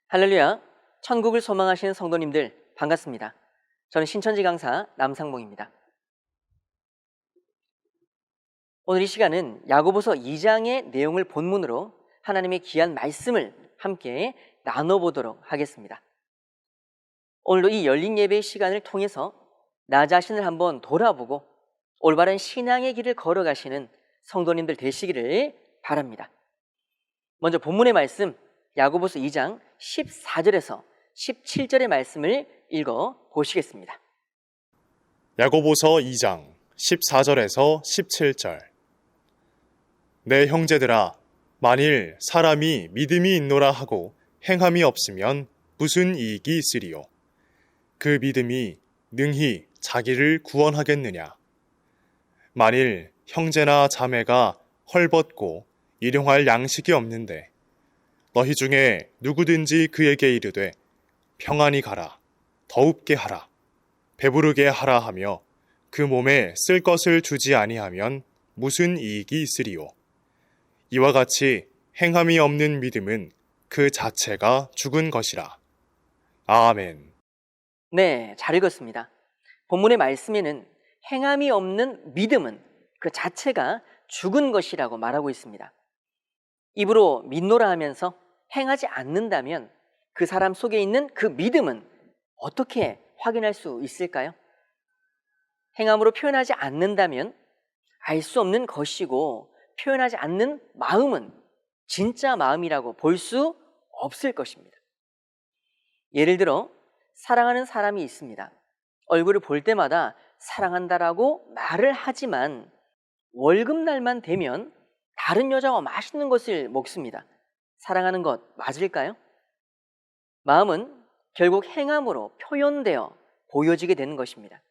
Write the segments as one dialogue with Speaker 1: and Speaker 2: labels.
Speaker 1: 할렐루야, 천국을 소망하시는 성도님들 반갑습니다. 저는 신천지 강사 남상봉입니다. 오늘 이 시간은 야고보서 2장의 내용을 본문으로 하나님의 귀한 말씀을 함께 나눠보도록 하겠습니다. 오늘도 이 열린 예배의 시간을 통해서 나 자신을 한번 돌아보고 올바른 신앙의 길을 걸어가시는 성도님들 되시기를 바랍니다. 먼저 본문의 말씀 야고보서 2장 14절에서 17절의 말씀을 읽어 보시겠습니다.
Speaker 2: 야고보서 2장 14절에서 17절. 내 형제들아, 만일 사람이 믿음이 있노라 하고 행함이 없으면 무슨 이익이 있으리요? 그 믿음이 능히 자기를 구원하겠느냐? 만일 형제나 자매가 헐벗고 일용할 양식이 없는데 너희 중에 누구든지 그에게 이르되 평안히 가라, 더웁게 하라, 배부르게 하라 하며 그 몸에 쓸 것을 주지 아니하면 무슨 이익이 있으리요? 이와 같이 행함이 없는 믿음은 그 자체가 죽은 것이라. 아멘.
Speaker 1: 네, 잘 읽었습니다. 본문의 말씀에는 행함이 없는 믿음은 그 자체가 죽은 것이라고 말하고 있습니다. 입으로 믿노라 하면서 행하지 않는다면 그 사람 속에 있는 그 믿음은 어떻게 확인할 수 있을까요? 행함으로 표현하지 않는다면 알 수 없는 것이고 표현하지 않는 마음은 진짜 마음이라고 볼 수 없을 것입니다. 예를 들어 사랑하는 사람이 있습니다. 얼굴을 볼 때마다 사랑한다라고 말을 하지만 월급날만 되면 다른 여자와 맛있는 것을 먹습니다. 사랑하는 것 맞을까요? 마음은 결국 행함으로 표현되어 보여지게 되는 것입니다.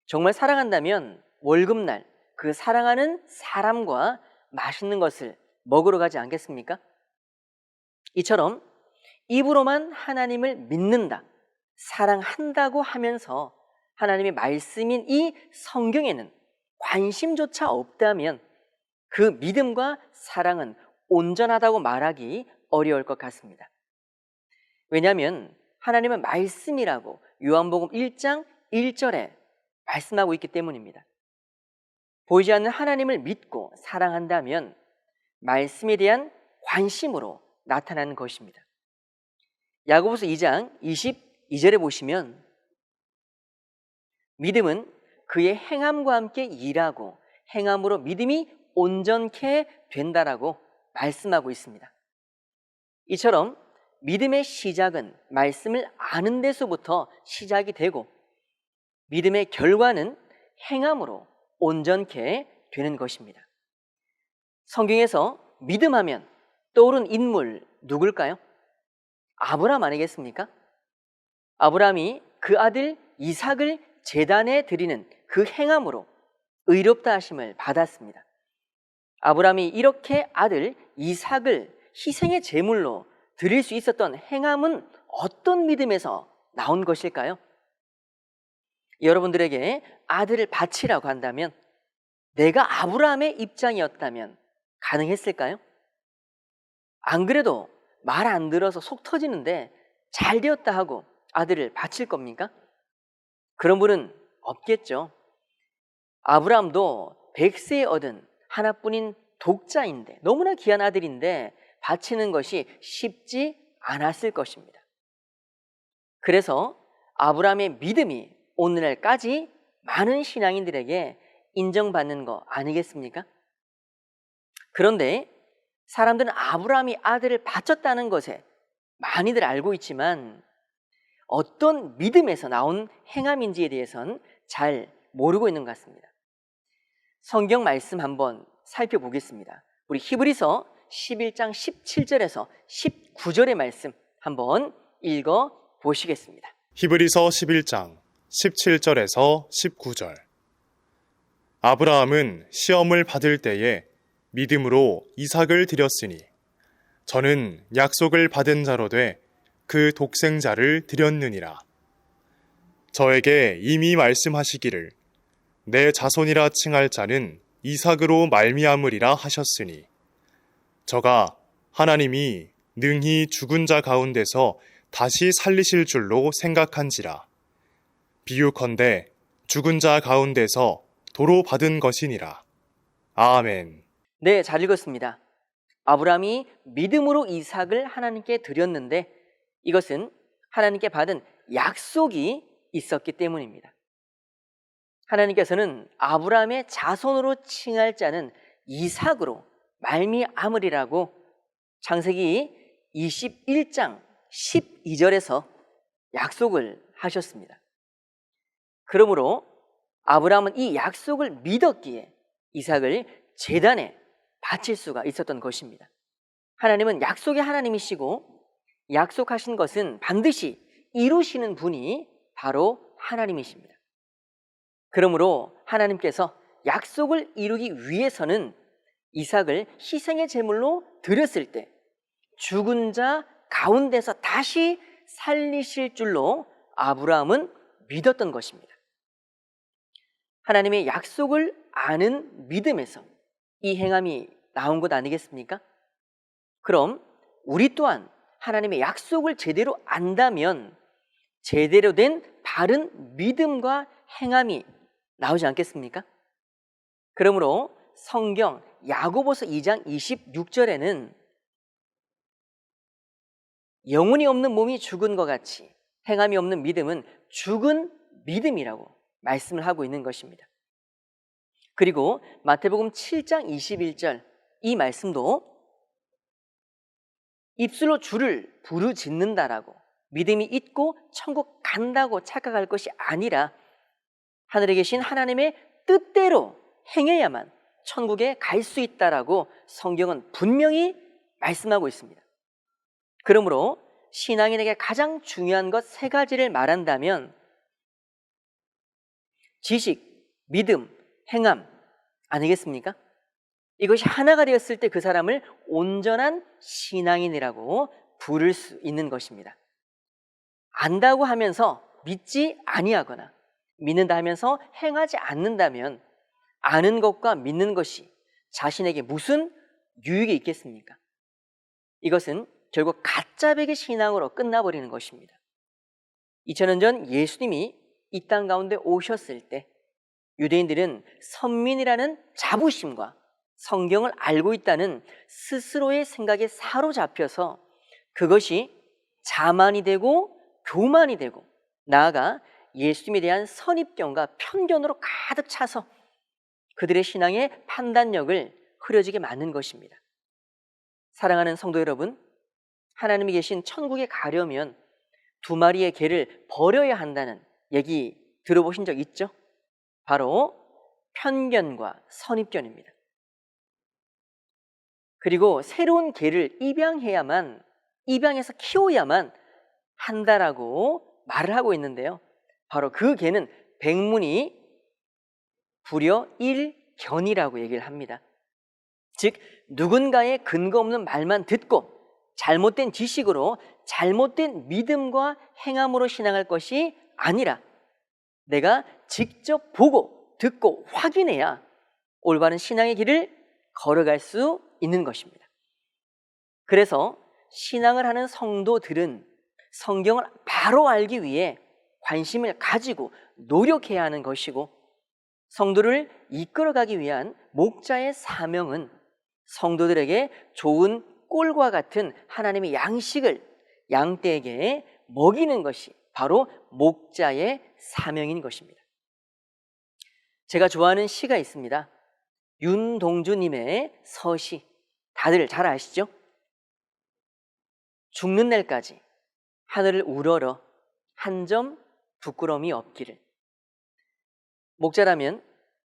Speaker 1: 정말 사랑한다면 월급날 그 사랑하는 사람과 맛있는 것을 먹으러 가지 않겠습니까? 이처럼 입으로만 하나님을 믿는다, 사랑한다고 하면서 하나님의 말씀인 이 성경에는 관심조차 없다면 그 믿음과 사랑은 온전하다고 말하기 어려울 것 같습니다. 왜냐하면 하나님은 말씀이라고 요한복음 1장 1절에 말씀하고 있기 때문입니다. 보이지 않는 하나님을 믿고 사랑한다면 말씀에 대한 관심으로 나타나는 것입니다. 야고보서 2장 22절에 보시면 믿음은 그의 행함과 함께 일하고 행함으로 믿음이 온전케 된다라고 말씀하고 있습니다. 이처럼 믿음의 시작은 말씀을 아는 데서부터 시작이 되고 믿음의 결과는 행함으로 온전케 되는 것입니다. 성경에서 믿음하면 떠오른 인물 누굴까요? 아브라함 아니겠습니까? 아브라함이 그 아들 이삭을 제단에 드리는 그 행함으로 의롭다 하심을 받았습니다. 아브라함이 이렇게 아들 이삭을 희생의 제물로 드릴 수 있었던 행함은 어떤 믿음에서 나온 것일까요? 여러분들에게 아들을 바치라고 한다면 내가 아브라함의 입장이었다면 가능했을까요? 안 그래도 말 안 들어서 속 터지는데 잘 되었다 하고 아들을 바칠 겁니까? 그런 분은 없겠죠. 아브라함도 100세에 얻은 하나뿐인 독자인데 너무나 귀한 아들인데 바치는 것이 쉽지 않았을 것입니다. 그래서 아브라함의 믿음이 오늘날까지 많은 신앙인들에게 인정받는 거 아니겠습니까? 그런데 사람들은 아브라함이 아들을 바쳤다는 것에 많이들 알고 있지만 어떤 믿음에서 나온 행함인지에 대해서는 잘 모르고 있는 것 같습니다. 성경 말씀 한번 살펴보겠습니다. 우리 히브리서 11장 17절에서 19절의 말씀 한번 읽어 보시겠습니다.
Speaker 2: 히브리서 11장 17절에서 19절. 아브라함은 시험을 받을 때에 믿음으로 이삭을 드렸으니 저는 약속을 받은 자로 돼 그 독생자를 드렸느니라. 저에게 이미 말씀하시기를 내 자손이라 칭할 자는 이삭으로 말미암으리라 하셨으니 저가 하나님이 능히 죽은 자 가운데서 다시 살리실 줄로 생각한지라. 비유컨대 죽은 자 가운데서 도로 받은 것이니라. 아멘.
Speaker 1: 네, 잘 읽었습니다. 아브라함이 믿음으로 이삭을 하나님께 드렸는데 이것은 하나님께 받은 약속이 있었기 때문입니다. 하나님께서는 아브라함의 자손으로 칭할 자는 이삭으로 말미암으리라고 창세기 21장 12절에서 약속을 하셨습니다. 그러므로 아브라함은 이 약속을 믿었기에 이삭을 제단에 바칠 수가 있었던 것입니다. 하나님은 약속의 하나님이시고 약속하신 것은 반드시 이루시는 분이 바로 하나님이십니다. 그러므로 하나님께서 약속을 이루기 위해서는 이삭을 희생의 제물로 드렸을 때 죽은 자 가운데서 다시 살리실 줄로 아브라함은 믿었던 것입니다. 하나님의 약속을 아는 믿음에서 이 행함이 나온 것 아니겠습니까? 그럼 우리 또한 하나님의 약속을 제대로 안다면 제대로 된 바른 믿음과 행함이 나오지 않겠습니까? 그러므로 성경 야고보서 2장 26절에는 영혼이 없는 몸이 죽은 것 같이 행함이 없는 믿음은 죽은 믿음이라고 말씀을 하고 있는 것입니다. 그리고 마태복음 7장 21절 이 말씀도 입술로 주를 부르짖는다라고 믿음이 있고 천국 간다고 착각할 것이 아니라 하늘에 계신 하나님의 뜻대로 행해야만 천국에 갈 수 있다라고 성경은 분명히 말씀하고 있습니다. 그러므로 신앙인에게 가장 중요한 것 세 가지를 말한다면 지식, 믿음, 행함 아니겠습니까? 이것이 하나가 되었을 때 그 사람을 온전한 신앙인이라고 부를 수 있는 것입니다. 안다고 하면서 믿지 아니하거나 믿는다 하면서 행하지 않는다면 아는 것과 믿는 것이 자신에게 무슨 유익이 있겠습니까? 이것은 결국 가짜배기 신앙으로 끝나버리는 것입니다. 2000년 전 예수님이 이 땅 가운데 오셨을 때 유대인들은 선민이라는 자부심과 성경을 알고 있다는 스스로의 생각에 사로잡혀서 그것이 자만이 되고 교만이 되고 나아가 예수님에 대한 선입견과 편견으로 가득 차서 그들의 신앙의 판단력을 흐려지게 만든 것입니다. 사랑하는 성도 여러분, 하나님이 계신 천국에 가려면 두 마리의 개를 버려야 한다는 얘기 들어보신 적 있죠? 바로 편견과 선입견입니다. 그리고 새로운 개를 입양해서 키워야만 한다라고 말을 하고 있는데요. 바로 그 개는 백문이 불여 일견이라고 얘기를 합니다. 즉 누군가의 근거 없는 말만 듣고 잘못된 지식으로 잘못된 믿음과 행함으로 신앙할 것이 아니라 내가 직접 보고 듣고 확인해야 올바른 신앙의 길을 걸어갈 수 있는 것입니다. 그래서 신앙을 하는 성도들은 성경을 바로 알기 위해 관심을 가지고 노력해야 하는 것이고 성도를 이끌어가기 위한 목자의 사명은 성도들에게 좋은 꼴과 같은 하나님의 양식을 양떼에게 먹이는 것이 바로 목자의 사명인 것입니다. 제가 좋아하는 시가 있습니다. 윤동주님의 서시, 다들 잘 아시죠? 죽는 날까지 하늘을 우러러 한 점 부끄러움이 없기를. 목자라면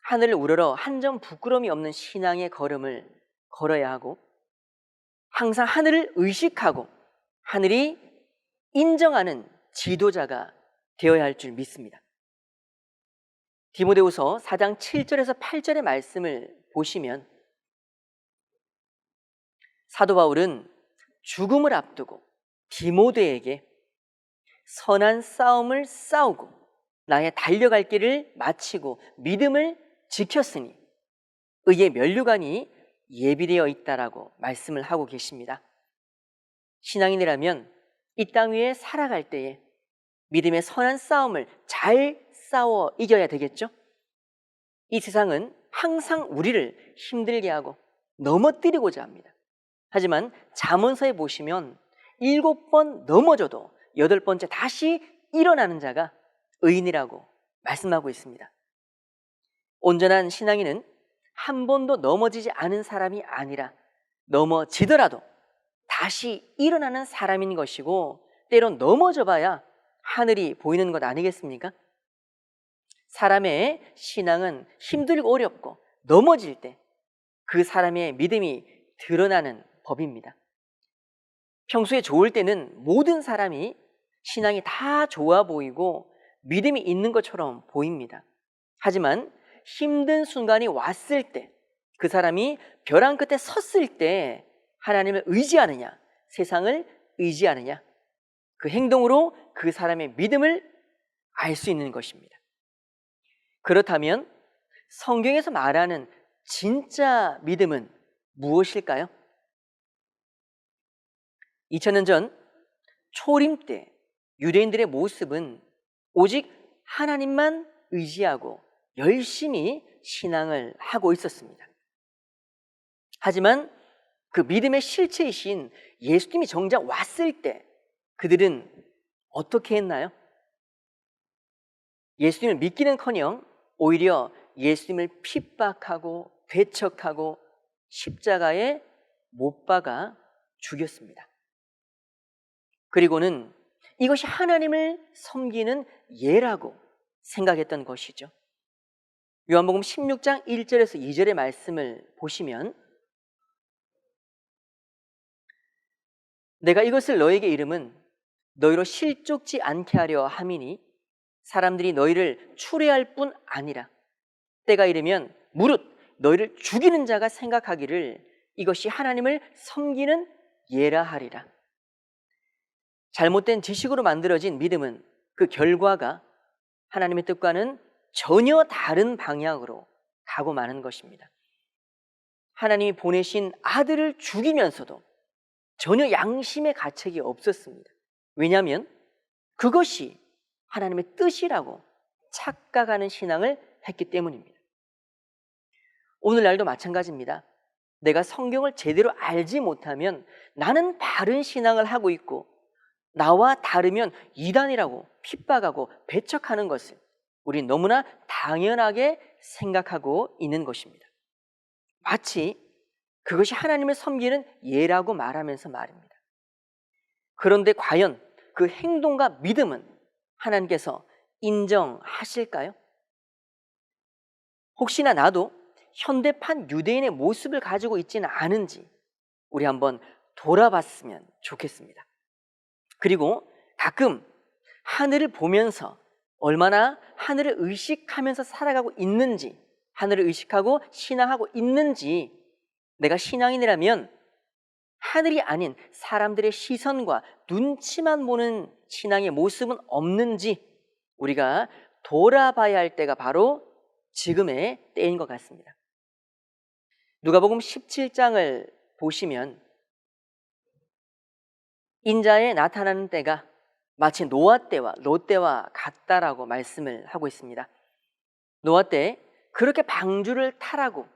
Speaker 1: 하늘을 우러러 한 점 부끄러움이 없는 신앙의 걸음을 걸어야 하고 항상 하늘을 의식하고 하늘이 인정하는 지도자가 되어야 할 줄 믿습니다. 디모데후서 4장 7절에서 8절의 말씀을 보시면 사도 바울은 죽음을 앞두고 디모데에게 선한 싸움을 싸우고 나의 달려갈 길을 마치고 믿음을 지켰으니 의의 면류관이 예비되어 있다라고 말씀을 하고 계십니다. 신앙인이라면 이 땅 위에 살아갈 때에 믿음의 선한 싸움을 잘 싸워 이겨야 되겠죠? 이 세상은 항상 우리를 힘들게 하고 넘어뜨리고자 합니다. 하지만 잠언서에 보시면 7번 넘어져도 8번째 다시 일어나는 자가 의인이라고 말씀하고 있습니다. 온전한 신앙인은 한 번도 넘어지지 않은 사람이 아니라 넘어지더라도 다시 일어나는 사람인 것이고, 때론 넘어져 봐야 하늘이 보이는 것 아니겠습니까? 사람의 신앙은 힘들고 어렵고 넘어질 때 그 사람의 믿음이 드러나는 법입니다. 평소에 좋을 때는 모든 사람이 신앙이 다 좋아 보이고 믿음이 있는 것처럼 보입니다. 하지만 힘든 순간이 왔을 때, 그 사람이 벼랑 끝에 섰을 때 하나님을 의지하느냐, 세상을 의지하느냐, 그 행동으로 그 사람의 믿음을 알 수 있는 것입니다. 그렇다면 성경에서 말하는 진짜 믿음은 무엇일까요? 2000년 전 초림 때 유대인들의 모습은 오직 하나님만 의지하고 열심히 신앙을 하고 있었습니다. 하지만 그 믿음의 실체이신 예수님이 정작 왔을 때 그들은 어떻게 했나요? 예수님을 믿기는커녕 오히려 예수님을 핍박하고 배척하고 십자가에 못 박아 죽였습니다. 그리고는 이것이 하나님을 섬기는 예라고 생각했던 것이죠. 요한복음 16장 1절에서 2절의 말씀을 보시면, 내가 이것을 너에게 이름은 너희로 실족지 않게 하려 함이니 사람들이 너희를 추례할 뿐 아니라 때가 이르면 무릇 너희를 죽이는 자가 생각하기를 이것이 하나님을 섬기는 예라 하리라. 잘못된 지식으로 만들어진 믿음은 그 결과가 하나님의 뜻과는 전혀 다른 방향으로 가고 마는 것입니다. 하나님이 보내신 아들을 죽이면서도 전혀 양심의 가책이 없었습니다. 왜냐하면 그것이 하나님의 뜻이라고 착각하는 신앙을 했기 때문입니다. 오늘날도 마찬가지입니다. 내가 성경을 제대로 알지 못하면 나는 바른 신앙을 하고 있고 나와 다르면 이단이라고 핍박하고 배척하는 것을 우린 너무나 당연하게 생각하고 있는 것입니다. 마치 그것이 하나님을 섬기는 예라고 말하면서 말입니다. 그런데 과연 그 행동과 믿음은 하나님께서 인정하실까요? 혹시나 나도 현대판 유대인의 모습을 가지고 있지는 않은지 우리 한번 돌아봤으면 좋겠습니다. 그리고 가끔 하늘을 보면서 얼마나 하늘을 의식하면서 살아가고 있는지, 하늘을 의식하고 신앙하고 있는지, 내가 신앙인이라면 하늘이 아닌 사람들의 시선과 눈치만 보는 신앙의 모습은 없는지 우리가 돌아봐야 할 때가 바로 지금의 때인 것 같습니다. 누가복음 17장을 보시면 인자에 나타나는 때가 마치 노아 때와 롯 때와 같다라고 말씀을 하고 있습니다. 노아 때 그렇게 방주를 타라고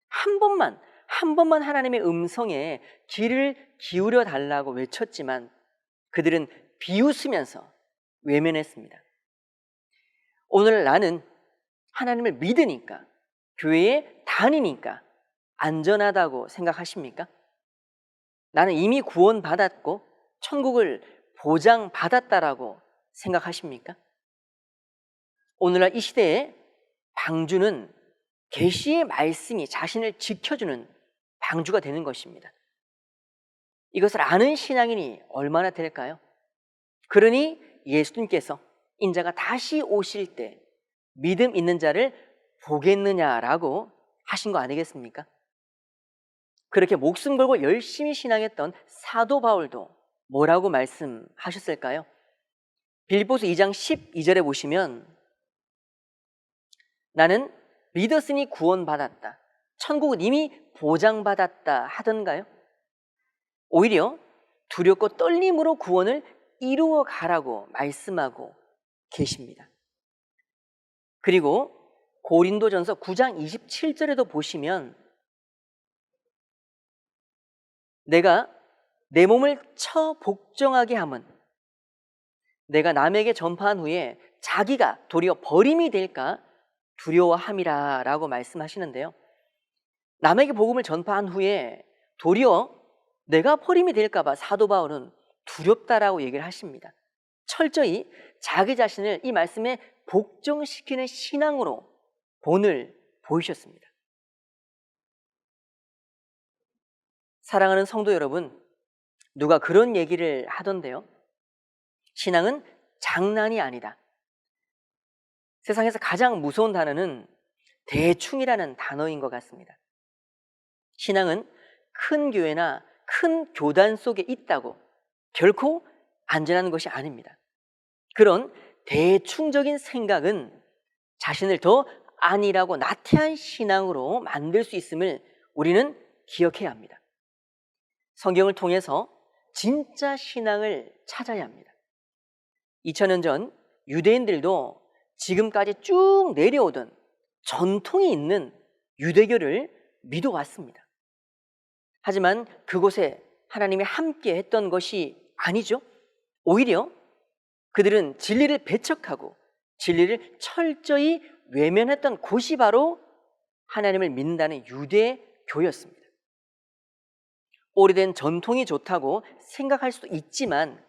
Speaker 1: 한 번만 하나님의 음성에 귀를 기울여 달라고 외쳤지만 그들은 비웃으면서 외면했습니다. 오늘 나는 하나님을 믿으니까, 교회에 다니니까 안전하다고 생각하십니까? 나는 이미 구원받았고 천국을 보장받았다라고 생각하십니까? 오늘날 이 시대에 방주는 계시의 말씀이 자신을 지켜주는 방주가 되는 것입니다. 이것을 아는 신앙인이 얼마나 될까요? 그러니 예수님께서 인자가 다시 오실 때 믿음 있는 자를 보겠느냐라고 하신 거 아니겠습니까? 그렇게 목숨 걸고 열심히 신앙했던 사도 바울도 뭐라고 말씀하셨을까요? 빌립보서 2장 12절에 보시면 나는 믿었으니 구원받았다, 천국은 이미 보장받았다 하던가요? 오히려 두렵고 떨림으로 구원을 이루어 가라고 말씀하고 계십니다. 그리고 고린도전서 9장 27절에도 보시면 내가 내 몸을 처 복종하게 함은 내가 남에게 전파한 후에 자기가 도리어 버림이 될까 두려워함이라 라고 말씀하시는데요. 남에게 복음을 전파한 후에 도리어 내가 버림이 될까 봐 사도 바울은 두렵다라고 얘기를 하십니다. 철저히 자기 자신을 이 말씀에 복종시키는 신앙으로 본을 보이셨습니다. 사랑하는 성도 여러분, 누가 그런 얘기를 하던데요. 신앙은 장난이 아니다. 세상에서 가장 무서운 단어는 대충이라는 단어인 것 같습니다. 신앙은 큰 교회나 큰 교단 속에 있다고 결코 안전한 것이 아닙니다. 그런 대충적인 생각은 자신을 더 아니라고 나태한 신앙으로 만들 수 있음을 우리는 기억해야 합니다. 성경을 통해서 진짜 신앙을 찾아야 합니다. 2000년 전 유대인들도 지금까지 쭉 내려오던 전통이 있는 유대교를 믿어왔습니다. 하지만 그곳에 하나님이 함께 했던 것이 아니죠. 오히려 그들은 진리를 배척하고 진리를 철저히 외면했던 곳이 바로 하나님을 믿는다는 유대교였습니다. 오래된 전통이 좋다고 생각할 수도 있지만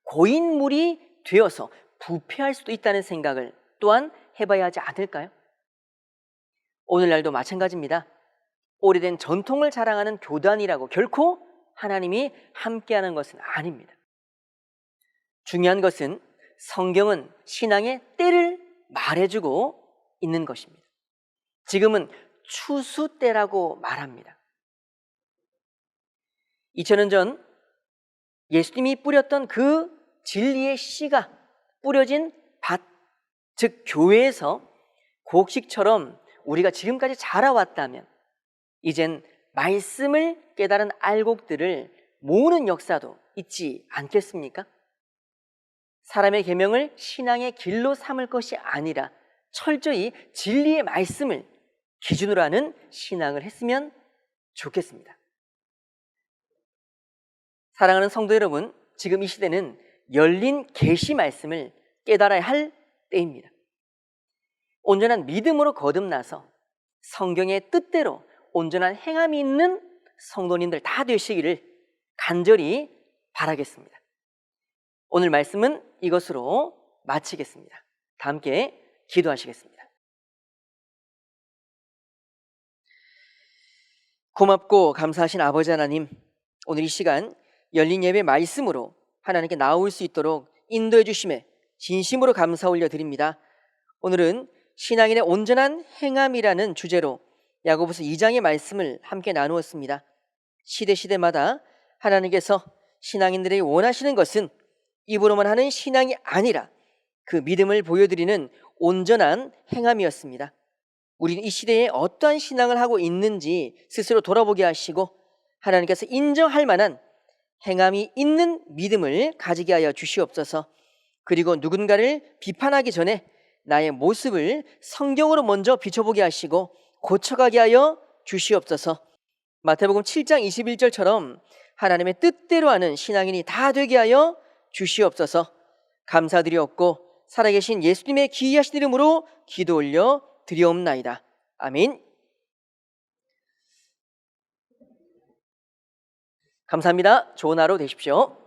Speaker 1: 고인물이 되어서 부패할 수도 있다는 생각을 또한 해봐야 하지 않을까요? 오늘날도 마찬가지입니다. 오래된 전통을 자랑하는 교단이라고 결코 하나님이 함께하는 것은 아닙니다. 중요한 것은 성경은 신앙의 때를 말해주고 있는 것입니다. 지금은 추수 때라고 말합니다. 2000년 전 예수님이 뿌렸던 그 진리의 씨가 뿌려진 밭, 즉 교회에서 곡식처럼 우리가 지금까지 자라왔다면 이젠 말씀을 깨달은 알곡들을 모으는 역사도 있지 않겠습니까? 사람의 계명을 신앙의 길로 삼을 것이 아니라 철저히 진리의 말씀을 기준으로 하는 신앙을 했으면 좋겠습니다. 사랑하는 성도 여러분, 지금 이 시대는 열린 계시 말씀을 깨달아야 할 때입니다. 온전한 믿음으로 거듭나서 성경의 뜻대로 온전한 행함이 있는 성도님들 다 되시기를 간절히 바라겠습니다. 오늘 말씀은 이것으로 마치겠습니다. 다 함께 기도하시겠습니다. 고맙고 감사하신 아버지 하나님, 오늘 이 시간 열린 예배 말씀으로 하나님께 나올 수 있도록 인도해 주심에 진심으로 감사 올려드립니다. 오늘은 신앙인의 온전한 행함이라는 주제로 야고보서 2장의 말씀을 함께 나누었습니다. 시대마다 하나님께서 신앙인들에게 원하시는 것은 입으로만 하는 신앙이 아니라 그 믿음을 보여드리는 온전한 행함이었습니다. 우리는 이 시대에 어떠한 신앙을 하고 있는지 스스로 돌아보게 하시고 하나님께서 인정할 만한 행함이 있는 믿음을 가지게 하여 주시옵소서. 그리고 누군가를 비판하기 전에 나의 모습을 성경으로 먼저 비춰보게 하시고 고쳐가게 하여 주시옵소서. 마태복음 7장 21절처럼 하나님의 뜻대로 하는 신앙인이 다 되게 하여 주시옵소서. 감사드리옵고 살아계신 예수님의 기이하신 이름으로 기도 올려 드리옵나이다. 아멘. 감사합니다. 좋은 하루 되십시오.